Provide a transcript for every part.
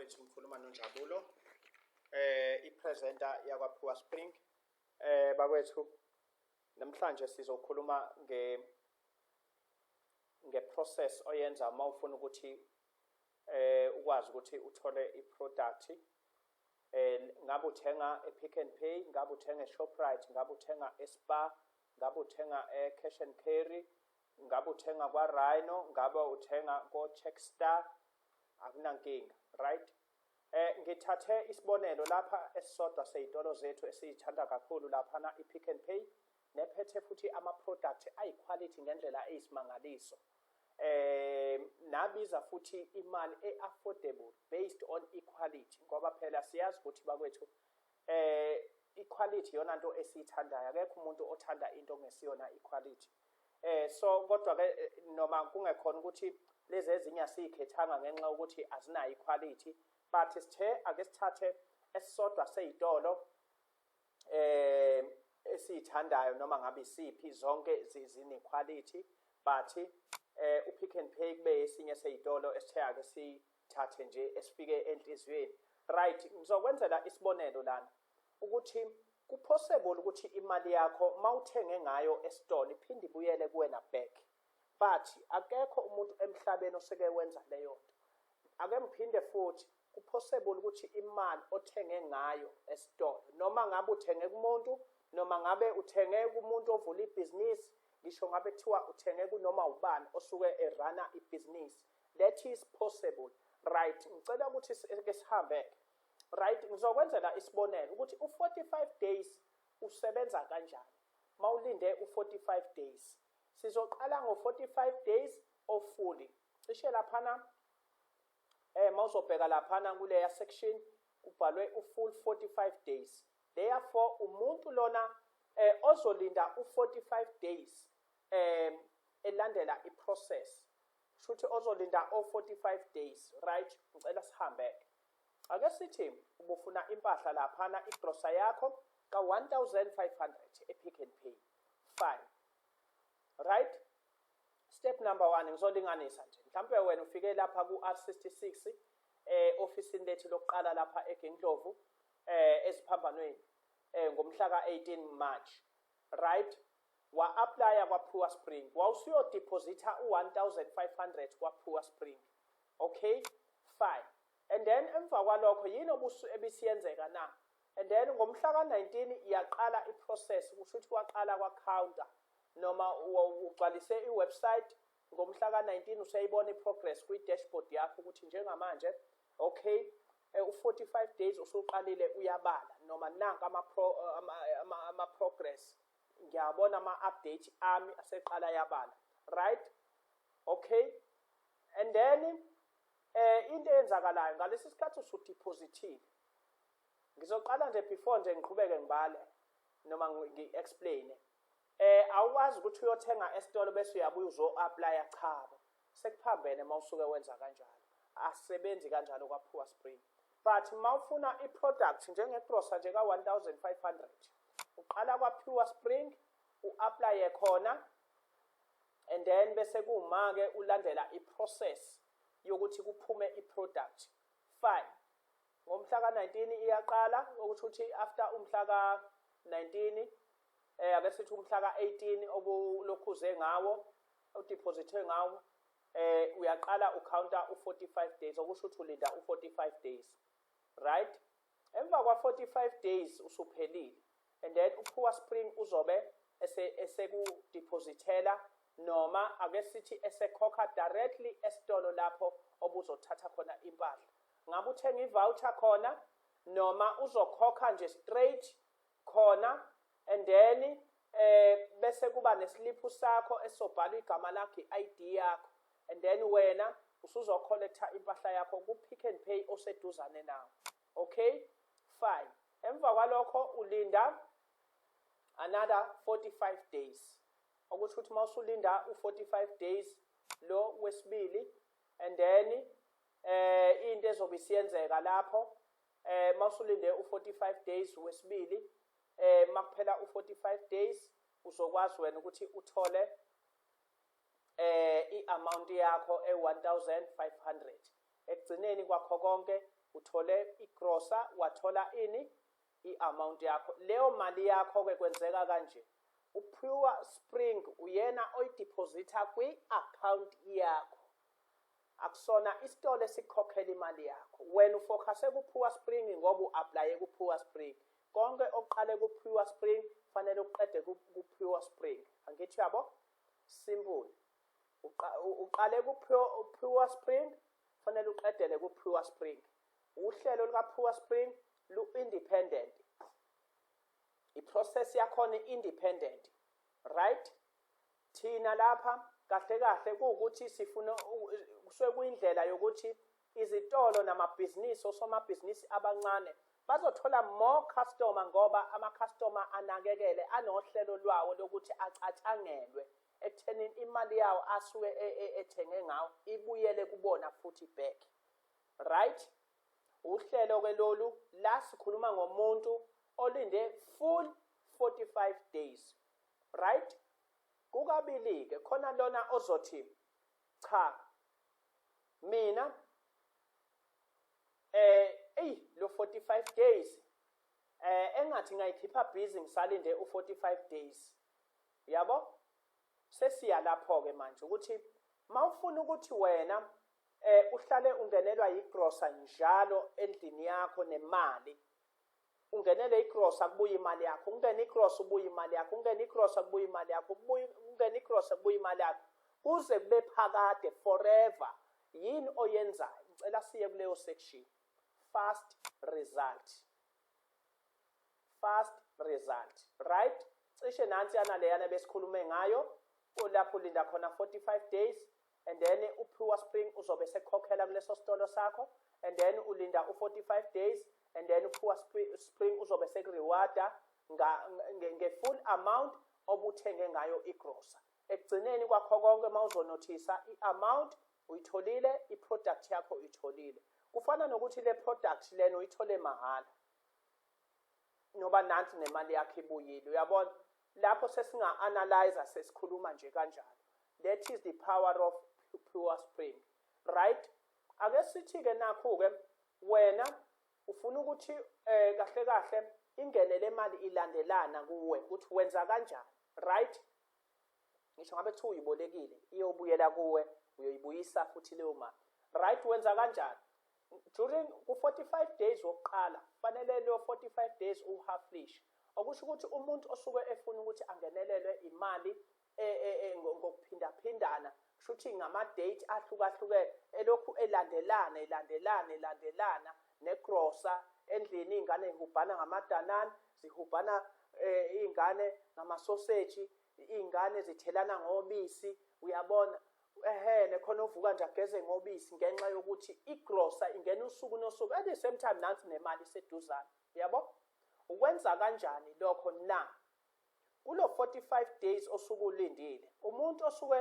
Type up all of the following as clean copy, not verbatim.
bakwethu mkhuluma noNjabulo ipresenter yakwa Pure Spring. Bakwethu namhlanje sizokhuluma ngeprocess oyenza uma ufuna ukuthi ukwazi ukuthi uthole iproduct ngabe uthenga ePick n Pay, ngabe uthenga eShoprite, ngabe uthenga eSpar, ngabe uthenga eCash and Carry, ngabe uthenga kwaRhino, ngabe uthenga koCheckstar, akunankinga, right? Ngithathe isibonelo lapha esisodwa seyitolo zethu esiyithanda kakhulu lapha na iPick n Pay nephethe futhi ama product ayiquality ngendlela eyisimangaliso. Nabiza futhi imali affordable based on equality ngoba phela siyazi ukuthi bakwethu equality yona into esiyithandayo, akekho umuntu othanda into ngesiyona equality. So kodwa ke noma kungekhona ukuthi lezi ezinye asikhethanga ngenxa ukuthi azina equality, but sithe ake sithathe esisodwa seyitolo esiyithandayo noma ngabe isiphi zonke zine quality, but uPick n Pay kube esinye seyitolo esithe ake sithathe nje esifike enhlizweni, right? Ngizokwenzela isibonelo lana ukuthi kupossible ukuthi imali yakho mawuthenge ngayo esitolo iphinde ibuyele kuwena back, but akekho umuntu emhlabeni oseke wenza leyo nto. Ake mphinde futhi kupossible ukuthi imali othenge ngayo esitolo noma ngabe uthenge kumuntu noma ngabe uthenge kumuntu ovula ibhizinisi, ngisho ngabe kuthiwa uthenge kunoma ubani osuke erana ibhizinisi, that is possible, right? Ngicela ukuthi ke sihambe, right? Ngizokwenzela isibonelo ukuthi u45 days usebenza kanjani. Mawulinde u45 days, sizoqala ngo45 days ofully. Cishe laphana mawuzobheka laphana kuleya section kubhalwe ufull 45 days. Therefore umuntu lona ozolinda u45 days elandela iprocess shuthi ozolinda o45 days, right? Ngicela sihambe. Ake sithi ubufuna impahla laphana igrosa yakho ka 1500 ePick n Pay. Fine, right? Step number 1 ngizolinganisa nje. Mhlambe wena ufike lapha ku R66 office lethu lokuqala lapha eGendlovu esiphambanweni ngomhla ka 18 March, right? Wa apply kwa Pure Spring, wawusuyo deposita u1500 kwa Pure Spring. Okay, fine. And then emva kwalokho yini ebisiyenzeka na? And then ngomhla ka 19 iyaqala iprocess, kusho ukuthi kwaqala kwa counter noma ugcwalise iwebsite ngomhla ka 19 usayibona iprogress kwi dashboard yakho ukuthi njengamanje okay u45 days usuqalile uyabala noma nanka ama progress, ngiyabona ama update ami aseqala yabala, right? Okay, and then into eyenzakalayo ngalesi sikhathi usudepositile, ngizoqala nje before nje ngiqhubeke ngibale noma ngi-explain. Awazi ukuthi uyothenga esitolo bese uyabuya uzo-apply, cha, sekuphambene mawusuke wenza kanjalo, asebenzi kanjalo kwa Pure Spring. But mawufuna iproduct njengegrosa nje ka 1500 uqala kwa Pure Spring u-apply khona, and then bese kuma-ke ulandela iprocess yokuthi kuphume iproduct. Fine, ngomhla ka 19 iyaqala ukuthi after umhla ka 19 ake sithi umhla ka 18 okulokhuze ngawo udeposite ngawo uyaqala ucounter u45 days, okusho ukuthi ulinda u45 days, right? Emva kwa 45 days usuphelile, and then uPure Spring uzobe esekudepositela noma ake sithi esekhokha directly esitolo lapho obuzothatha khona impahla. Ngabe uthenga ivoucher khona noma uzokhokha nje straight khona, and then bese kuba neslip sakho esobhala igama lakho, iID yakho, and then wena usuzo collecta impahla yakho ku Pick n Pay oseduzane nawo. Okay, fine. Emva kwalokho ulinda another 45 days, ukuthi uthi mawusulinda u45 days lo wesibili, and then into ezobe isiyenzeka lapho mawusulinde u45 days wesibili, makuphela u45 days uzokwazi wena ukuthi uthole i-amount yakho e1500. Ekugcineni kwakho konke uthole igrosa, wathola ini i-amount yakho. Leyo mali yakho-ke kwenzeka kanje. uPure Spring uyena oyideposita kwi-account yakho, akusona isitolo esikhokhela imali yakho. Wena ufocuse kuPure Spring ngoba u-aplaye kuPure Spring. Konke oqale kuPure Spring fanele uqede kuPure Spring. Angithi yabo? Simple. Uqale kuPure Spring fanele uqedele kuPure Spring. Uhlelo lukaPure Spring lu-independent. I-process yakhona independent, right? Thina lapha kahle kahle kuwukuthi sifuna kusuke kuyindlela yokuthi izitolo namabhizinisi osomabhizinisi abancane bazothola more customer ngoba ama-customer anakekele anohlelo lwawo lokuthi acatshangelwe ekuthenini imali yawo asuke ethenge ngawo ibuyele kubona futhi back, right? Uhlelo-ke lolu la sikhuluma ngomuntu olinde full 45 days, right? Kukabili-ke khona lona ozothi cha mina lo 45 days engathi ngayikhipha busy ngisalinde u45 days, yabo? Sesiya lapho-ke manje ukuthi mawufuna ukuthi wena uhlale ungenelwa yigrosa njalo endlini yakho nemali, ungenele igrosa kubuya imali yakho, ungene igrosa ubuya imali yakho, ungene igrosa kubuya imali yakho, ungene igrosa kubuya imali yakho, kuze kube phakade forever. Yini oyenzayo? Ngicela siye kuleyo section. Fast result, right? Cishe nansi yana leyana besikhulume ngayo, lapho ulinda khona 45 days and then uPure Spring uzobe sekhokhela kuleso sitolo sakho, and then ulinda u45 days and then uPure Spring uzobe sekurewarda nge-full amount obuthenge ngayo igrosa. Ekugcineni kwakho konke mawuzonothisa i-amount uyitholile, i-product yakho uyitholile. Kufana nokuthi le product lena uyithole mahhala noba nansi nemali yakho ibuyile, uyabona? Lapho sesinga-analyze sesikhuluma nje kanjalo. That is the power of Pure Spring, right? Ake sithi-ke nakho-ke wena ufuna ukuthi kahle kahle ingene le mali ilandelana kuwe ukuthi wenza kanjani, right? Ngisho ngabe kuthiwa uyibolekile iyobuyela kuwe, uyoyibuyisa futhi leyo mali, right? Wenza kanjani? During ku-45 days wokuqala fanele leyo 45 days uhalflish, okusho ukuthi umuntu osuke efuna ukuthi angenelelwe imali ngokuphindaphindana, kusho ukuthi ngama-date ahlukahlukene elokhu elandelana negrosa endlini. Iy'ngane zihubhana ngamadanani, zihubhana iy'ngane ngamasoseji, iy'ngane zithelana ngobisi, uyabona? Nekhona uvuka nje ageze ngobisi ngenxa yokuthi igrosa ingena usuku nosuku, at the same time nansi nemali iseduzane, yabo? Ukwenza kanjani lokho na? Kulo 45 days osuke ulindile, umuntu osuke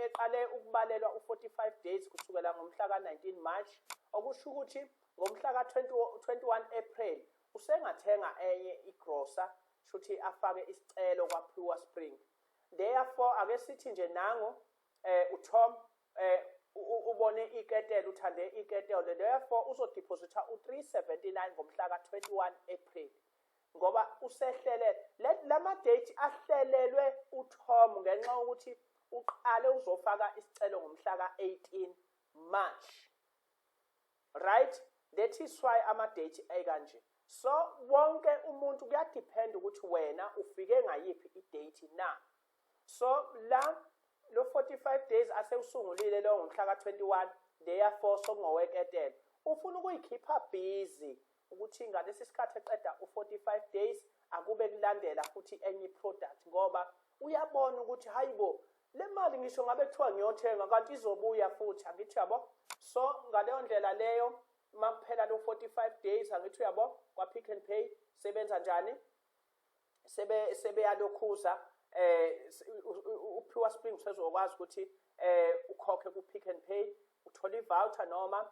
eqale ukubalelwa u45 days kusukela ngomhla ka-19 March, okusho ukuthi ngomhla ka-21 April usengathenga enye igrosa, shuthi afake isicelo kwaPure Spring. Therefore ake sithi nje nango uTom ubone iketele, uthande iketele, therefore uzodeposita u379 ngomhla ka-21 April ngoba usehlelele lama date ahlelelwe uTom ngenxa ukuthi uqale uzofaka isicelo ngomhla ka-18 March, right? That is why ama-date ekanje. So wonke umuntu kuyadepend ukuthi wena ufike ngayiphi i-date na. So lo 45 days asewusungulile lo ngomhla ka-21, therefore sokungoweketela ufuna ukuyikhipha busy ukuthi ngalesi sikhathi eqeda u45 days akube kulandela futhi enye product ngoba uyabona ukuthi hayibo le mali ngisho ngabe kuthiwa ngiyothenga kanti izobuya futhi, angithi yabo? So ngaleyo ndlela leyo makuphela lo 45 days angithi yabo kwaPick n Pay sebenza njani? Sebeyalokhuza uPure Spring usezokwazi ukuthi ukhokhe kuPick n Pay, uthole i-voucher noma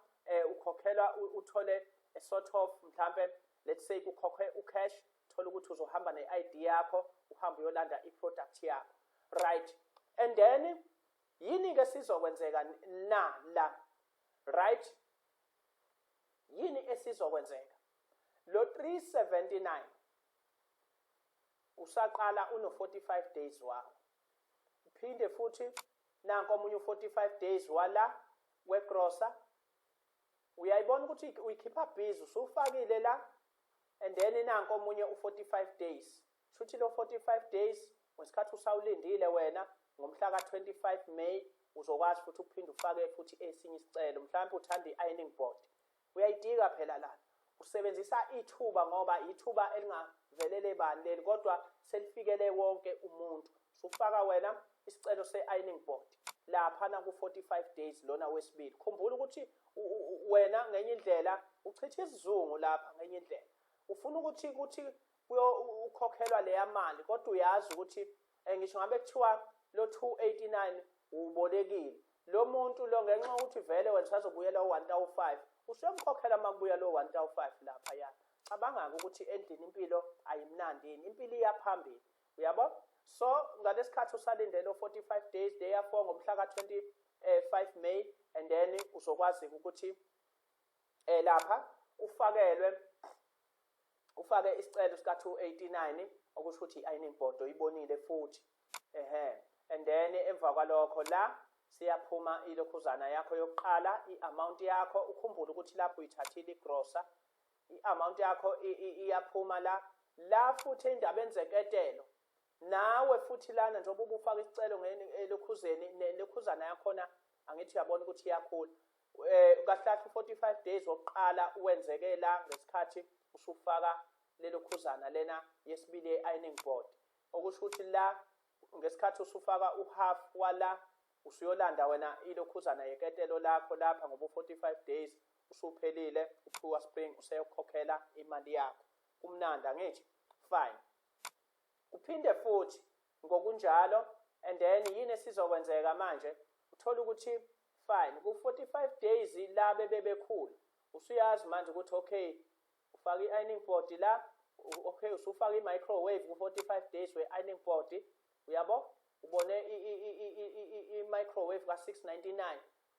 ukhokhelwa uthole a sort of mhlambe let's say kukhokhe ucash, thola ukuthi uzohamba ne-ID yakho uhambe uyolanda i-product yakho, right? And then yini-ke sizokwenzeka na la, right? Yini esizokwenzeka. Lo 379 usaqala uno-45 days wakho. Uphinde futhi nanko omunye u-45 days wala wegrosa. Uyayibona ukuthi uyikhipha busy usufakile la, and then nanko omunye u-45 days. Shuthi lo 45 days wesikhathi usawulindile wena ngomhla ka-25 May uzokwazi futhi ukuphinde ufake futhi esinye isicelo. Mhlawumbe uthanda i-ironing board, uyayidika phela lana. Usebenzisa ithuba ngoba ithuba elingavelele bani leli, kodwa selifikele wonke umuntu. Sufaka wena isicelo se-ironing board laphana ku-45 days lona wesibili. Khumbula ukuthi wena ngenye indlela uchitha isizungu lapha ngenye indlela. Ufuna ukuthi ukhokhelwa leya mali, kodwa uyazi ukuthi ngisho ngabe kuthiwa lo 289 ubolekile. Lo muntu lo ngenxa ukuthi vele wena usazobuyela u-1005 usuyomkhokhela makubuya lo 1005 lapha yana. Cabanga ukuthi endlini impilo ayimnandi yini, impilo iyaphambili. Uyabo? So ngalesikhathi usalindele 45 days day after ngomhla ka-25 May, and then uzokwazi ukuthi lapha ufake isicelo sika 289 okusho ukuthi i-ironing board oyibonile futhi. And then emva kwalokho la siyaphuma ilokhuzana yakho yokuqala, i-amount yakho. Ukhumbule ukuthi lapho uyithathile igrosa, i-amount yakho iyaphuma la futhi indaba enzeketelo. Nawe futhi lana njengoba ubufaka isicelo elokhuzeni nelokhuzana yakhona angithi uyabona ukuthi iyakhula. Kahlahla 45 days wokuqala uwenzeke la ngesikhathi usufaka lelokhuzana lena yesibili ye-ironing board. Okusho ukuthi la ngesikhathi usufaka uhalf wala usuyolanda wena ilokhuzana yeketelo lakho lapha ngoba 45 days usuphelile, uPuwa Spring useyokhokhela imali yakho. Kumnandi ngithi fine. Uphinde futhi ngokunjalo, and then yini esizokwenzeka manje? Uthola ukuthi fine ku-45 days la bebekhulu usuyazi manje ukuthi okay ufaka i-ironing board la, okay usufaka i-microwave ku-45 days we-ironing board. Uyabo? Ubone i-microwave ka-699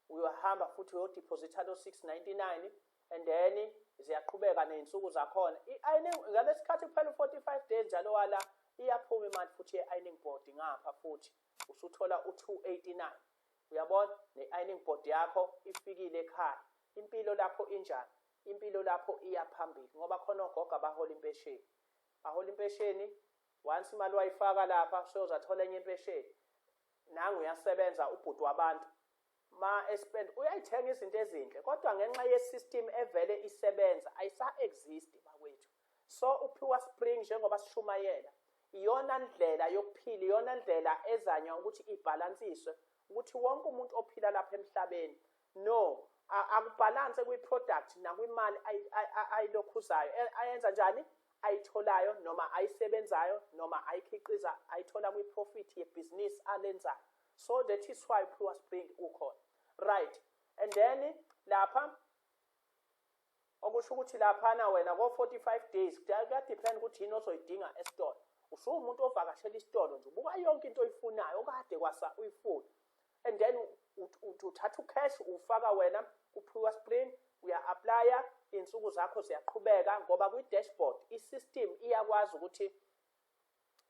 uyahamba futhi uyodeposita lo 699, and then ziyaqhubeka ney'nsuku zakhona. Ngalesikhathi kuphela 45 days njalo wala iyaphuma imali futhi ye-ironing board ngapha futhi usuthola u-289. Uyabona? Ne-ironing board yakho ifikile ekhaya. Impilo lapho injani? Impilo lapho iyaphambili ngoba khona ogogo abahola impesheni. Ahola impesheni, once imali wayifaka lapha seyozathola enye impesheni. Nangu uyasebenza ubhuti wabantu. Ma-spend uyayithenga izinto ezinhle, kodwa ngenxa ye-system evele isebenza ayisa-exist bakwethu. So uPuwa Spring njengoba sishumayela iyona ndlela yokuphila, iyona ndlela ezanya ukuthi ibhalansiswe ukuthi wonke umuntu ophila lapha emhlabeni no akubhalanse kwi-product nakwimali ayilokhuzayo ayenza njani, ayitholayo noma ayisebenzayo noma ayikhiqiza ayithola kwi-profit yebhizinisi alenzayo. So that is why Puwa Spring ukhona, right? And then lapha okusho ukuthi laphana wena ko-45 days kuyadepend ukuthi yini ozoyidinga esitolo. Usuwumuntu ovakashela isitolo nje ubuka yonke into oyifunayo okade kwasa uyifuna, and then uthatha ucash ufaka wena kuPuwa Spring, uya-applya, iy'nsuku zakho ziyaqhubeka ngoba kwi-dashboard i-system iyakwazi ukuthi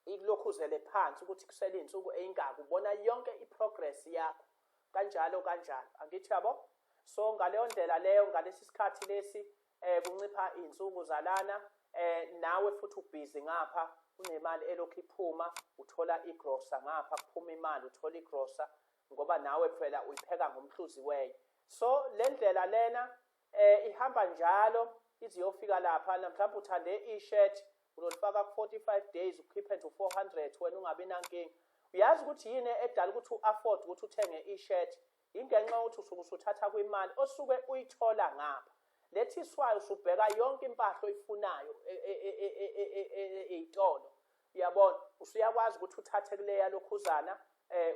ikulokhuzele phansi ukuthi kusele iy'nsuku ey'ngaka, ubona yonke i-progress yakho kanjalo kanjalo. Angithi yabo? So ngaleyo ndlela leyo ngalesi sikhathi lesi kuncipha iy'nsuku zalana, nawe futhi ubhizi ngapha unemali elokhu iphuma, uthola igrosa ngapha kuphuma imali, uthola igrosa ngoba nawe phela uyipheka ngomhluzi weyo. So le ndlela lena ihamba njalo iziyofika lapha. Mhlawumbe uthande i-shirt uzolifaka ku-45 days ukhiphe nje u-400 wena ungabi nankinga. Uyazi ukuthi yini edala ukuthi u-afford ukuthi uthenge i-shirt? Ingenxa yokuthi usuke usuthatha kwimali osuke uyithola ngapha. That is why usubheka yonke impahla oyifunayo ey'tolo. Uyabona? Usuyakwazi ukuthi uthathe kuleya lokhuzana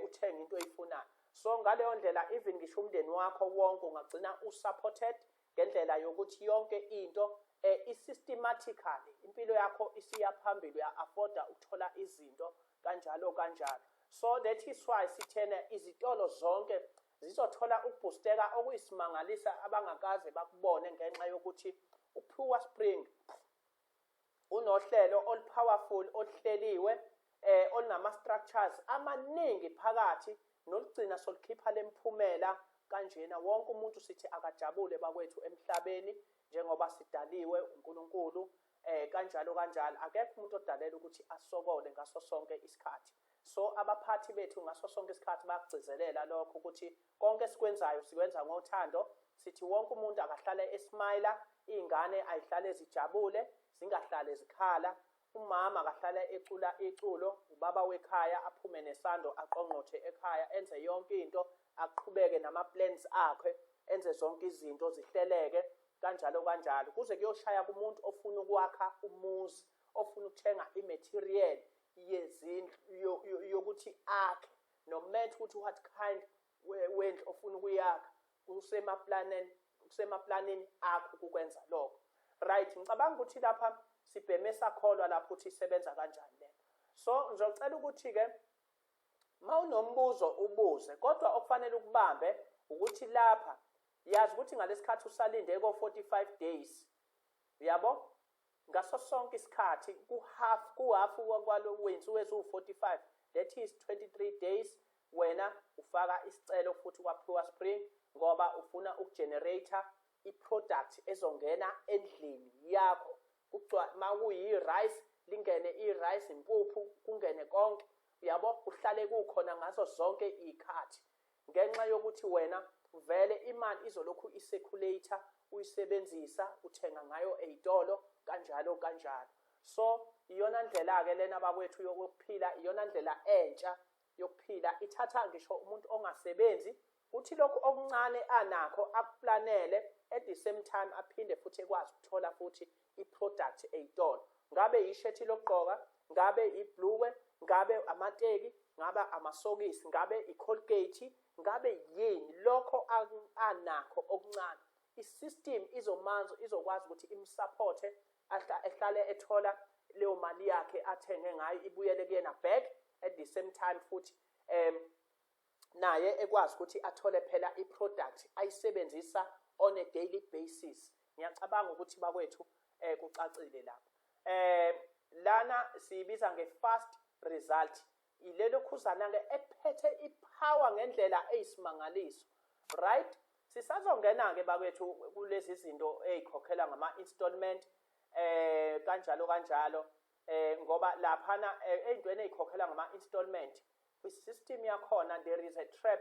uthenge into oyifunayo. So ngaleyo ndlela even ngisho umndeni wakho wonke ungagcina usupported ngendlela yokuthi yonke into i-systematically impilo yakho isiyaphambili, uya-afforda ukuthola izinto kanjalo kanjalo. So that is why sithena izitolo zonke zizothola ukubhusteka okuyisimangalisa abangakaze bakubone ngenxa yokuthi uPure Spring unohlelo olupowerful oluhleliwe olunama-structures amaningi phakathi nolugcina solukhipha lemphumela kanjena. Wonke umuntu sithi akajabule bakwethu emhlabeni njengoba sidaliwe uNkulunkulu kanjalo kanjalo. Akekho umuntu odalela ukuthi asokole ngaso sonke isikhathi. So abaphathi bethu ngaso sonke isikhathi bayakugcizelela lokho ukuthi konke esikwenzayo sikwenza ngothando. Sithi wonke umuntu akahlale esmile, izingane ayihlale zijabule, zingahlale zikhala. Umama akahlala ecula iculo, ubaba wekhaya aphume nesando aqonqothe ekhaya, enze yonke into, aqhubeke nama-plans akhe, enze zonke izinto zihleleke kanjalo kanjalo. Kuze kuyoshaya kumuntu ofuna ukwakha umuzi, ofuna ukuthenga i-material yezindlu yokuthi akhe, no matter ukuthi what kind wendlu ofuna ukuyakha, kusemaplaneni akho ukwenza lokho. Right, ngicabanga ukuthi lapha sibheme sakholwa lapho ukuthi isebenza kanjani le. So ngizocela ukuthi-ke mawunombuzo ubuze, kodwa okufanele ukubambe ukuthi lapha yazi ukuthi ngalesikhathi usalinde ko-45 days, yabo, ngaso sonke isikhathi kuhafu kwalo wensuku eziwu-45, that is 23 days, wena ufaka isicelo futhi kwaPure Spring ngoba ufuna ukugenerate i-product ezongena endlini yakho. Makuyi-rice, lingene i-rice, impuphu, kungene konke, yabo, kuhlale kukhona ngaso zonke iy'khathi. Ngenxa yokuthi wena vele imali izolokhu iseculator, uyisebenzisa, uthenga ngayo ey'tolo kanjalo kanjalo. So iyona ndlela-ke lena bakwethu yokuphila, iyona ndlela entsha yokuphila. Ithatha ngisho umuntu ongasebenzi uthi lokhu okuncane anakho akuplanele, at the same time aphinde futhi ekwazi ukuthola futhi i-product ey'tolo. Ngabe ishethi lokugqoka, ngabe ibhluwe, ngabe amateki, ngabe amasokisi, ngabe i-Colgate, ngabe yini lokho anakho okuncane. I-system izokwazi ukuthi imsupporte, ehlale ethola leyo mali yakhe athenge ngayo ibuyele kuyena back, at the same time futhi naye ekwazi ukuthi athole phela i-product ayisebenzisa on a daily basis. Ngiyacabanga ukuthi bakwethu kucacile lapho. Lana siyibiza nge-fast result. Ilelo khuzana-ke ephethe ipower ngendlela eyisimangaliso. Right? Sisazongena-ke bakwethu kulezi zinto ey'khokhela ngama-installment kanjalo kanjalo ngoba laphana ey'ntweni ey'khokhela ngama-installment kwi-system yakhona there is a trap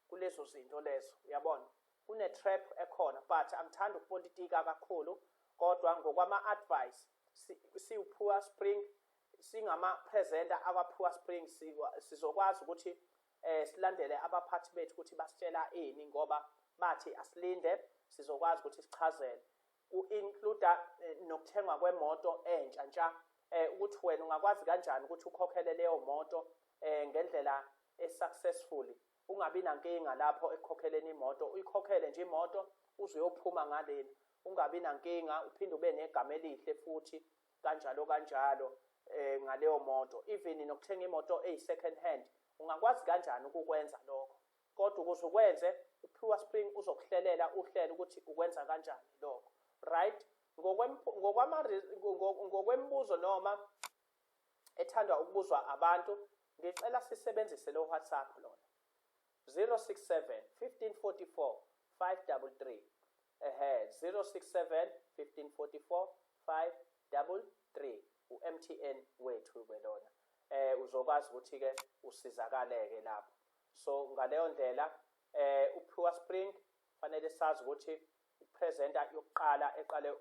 kulezo zinto lezo, uyabona, kune-trap ekhona, but angithandi ukupolitika kakhulu, kodwa ngokwama-advice siwu-Pure Spring, singama-presenter akwa-Pure Spring, sizokwazi ukuthi silandele abaphathi bethu ukuthi basitshela ini, ngoba bathi asilinde sizokwazi ukuthi sichazele. Ku-includa nokuthengwa kwemoto entsha ntsha, ukuthi wena ungakwazi kanjani ukuthi ukhokhele leyo moto ngendlela successfully, ungabi nankinga lapho ekukhokheleni imoto, uyikhokhele nje imoto uze uyophuma ngaleni, ungabi nankinga, uphinde ube negama elihle futhi kanjalo kanjalo ngaleyo moto. Even nokuthenga imoto eyi-second hand ungakwazi kanjani ukukwenza lokho, kodwa ukuze ukwenze uPure Spring uzokuhlelela uhlelo ukuthi ukwenza kanjani lokho. Right? Ngokwemibuzo noma ethandwa ukubuzwa abantu, ngicela sisebenzise lo WhatsApp lona 067 1544 533 067 1544 533 u-MTN wethu belona. Uzokwazi ukuthi-ke usizakaleke lapho. So ngaleyo ndlela uPure Spring fanele sazi ukuthi upresenter yokuqala eqale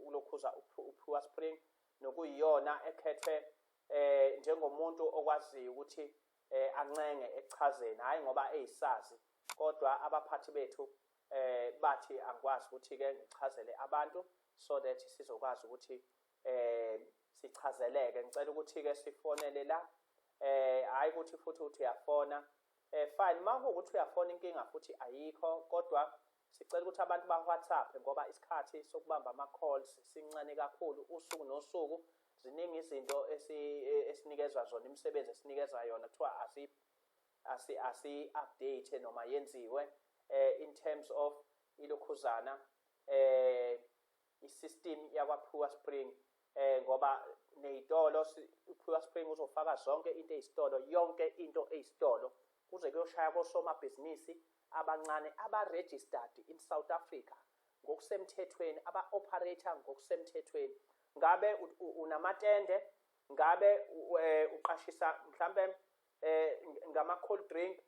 ulokhuza uPure Spring nokuyiyona ekhethwe njengomuntu okwaziyo ukuthi ancenge echazeni, hayi ngoba eyisazi, kodwa abaphathi bethu bathi angikwazi ukuthi-ke ngichazele abantu so that sizokwazi ukuthi sichazeleke. Ngicela ukuthi-ke sifonele la, hayi ukuthi futhi uthi uyafona, fine, uma kuwukuthi uyafona inkinga futhi ayikho, kodwa sicela ukuthi abantu ba-WhatsApp ngoba isikhathi sokubamba ama-calls sincane kakhulu usuku nosuku. Ziningi izinto esinikezwa zona, imisebenzi esinikezwa yona kuthiwa asi-update noma yenziwe in terms of ilokhuzana system yakwaPure Spring ngoba nezitolo uPure Spring uzofaka zonke into ezitolo, yonke into ezitolo kuze kuyoshaya kosomabhizinisi abancane aba-registered in South Africa ngokusemthethweni, aba-operator ngokusemthethweni. Ngabe unamatende, ngabe uqashisa mhlambe ngama-cold drink,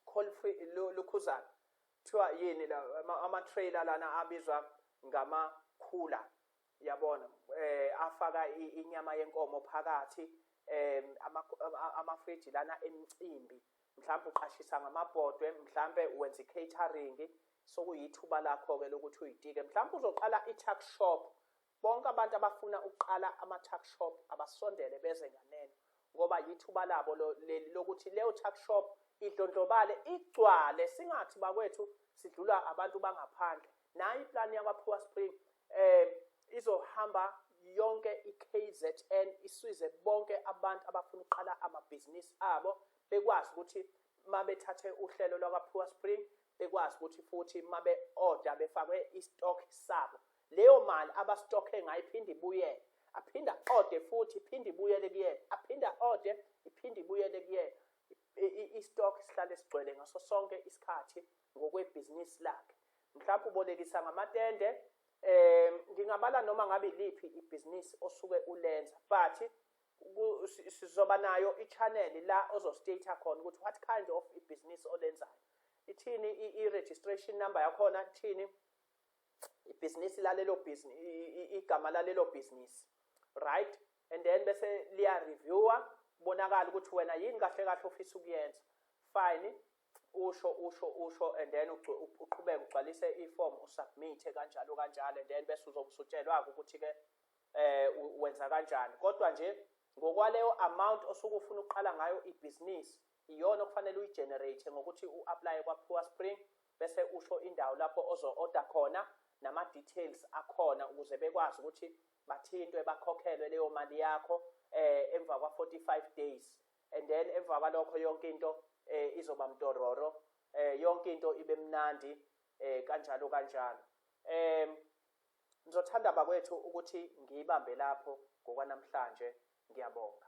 cold free lukhuzana kuthiwa yini la ama-trailer lana abizwa ngamakhula, yabona, afaka inyama yenkomo phakathi, amafriji lana emicimbi, mhlawumbe uqashisa ngamabhodwe, mhlawumbe wenza i-catering, sokuyithuba lakho-ke lokuthi uyitike. Mhlawumbe uzoqala i-tuck shop. Bonke abantu abafuna ukuqala ama-tuck shop abasondele beze nganeno ngoba yithuba labo lokuthi leyo tuck shop idlondlobale, igcwale, singathi bakwethu sidlula abantu bangaphandle. Nayo iplani yakwaPure Spring izohamba yonke i-KZN, isize bonke abantu abafuna ukuqala amabhizinisi abo bekwazi ukuthi mabethathe uhlelo lwakwaPure Spring bekwazi ukuthi futhi mabe-order befakwe istock sabo, leyo mali abastokhe ngayo iphinde ibuyele, aphinda order futhi iphinde ibuyele kuyena, aphinda order iphinde ibuyele kuyena. I-stock sihlale sigcwele ngaso sonke isikhathi ngokwebhizinisi lakhe. Mhlawumbe ubolekisa ngamatende, ngingabala noma ngabe iliphi ibhizinisi osuke ulenza, but sizoba nayo i-channel la ozostata khona ukuthi what kind of ibhizinisi olenzayo, ithini i-registration number yakhona, ithini ibhizinisi lalelo business, igama lalelo business, right? And then bese liya reviewer bonakala ukuthi wena yini kahle kahle ofisa ukuyenza, fine, usho and then uqhubeka ugcwalise iform usubmit kanjalo kanjalo, and then bese uzobusutshelwa ukuthi ke wenza kanjani. Kodwa nje ngokwaleyo amount osuke ufuna uqala ngayo ibhizinisi iyona okufanele uyigenerate ngokuthi uapply kwaPure Spring, bese usho indawo lapho ozo-order khona nama-details akhona ukuze bekwazi ukuthi bathintwe bakhokhelwe leyo mali yakho emva kwa-45 days, and then emva kwalokho yonke into izoba mtororo, yonke into ibe mnandi kanjalo kanjalo. Ngizothanda bakwethu ukuthi ngiyibambe lapho ngokwanamhlanje. Ngiyabonga.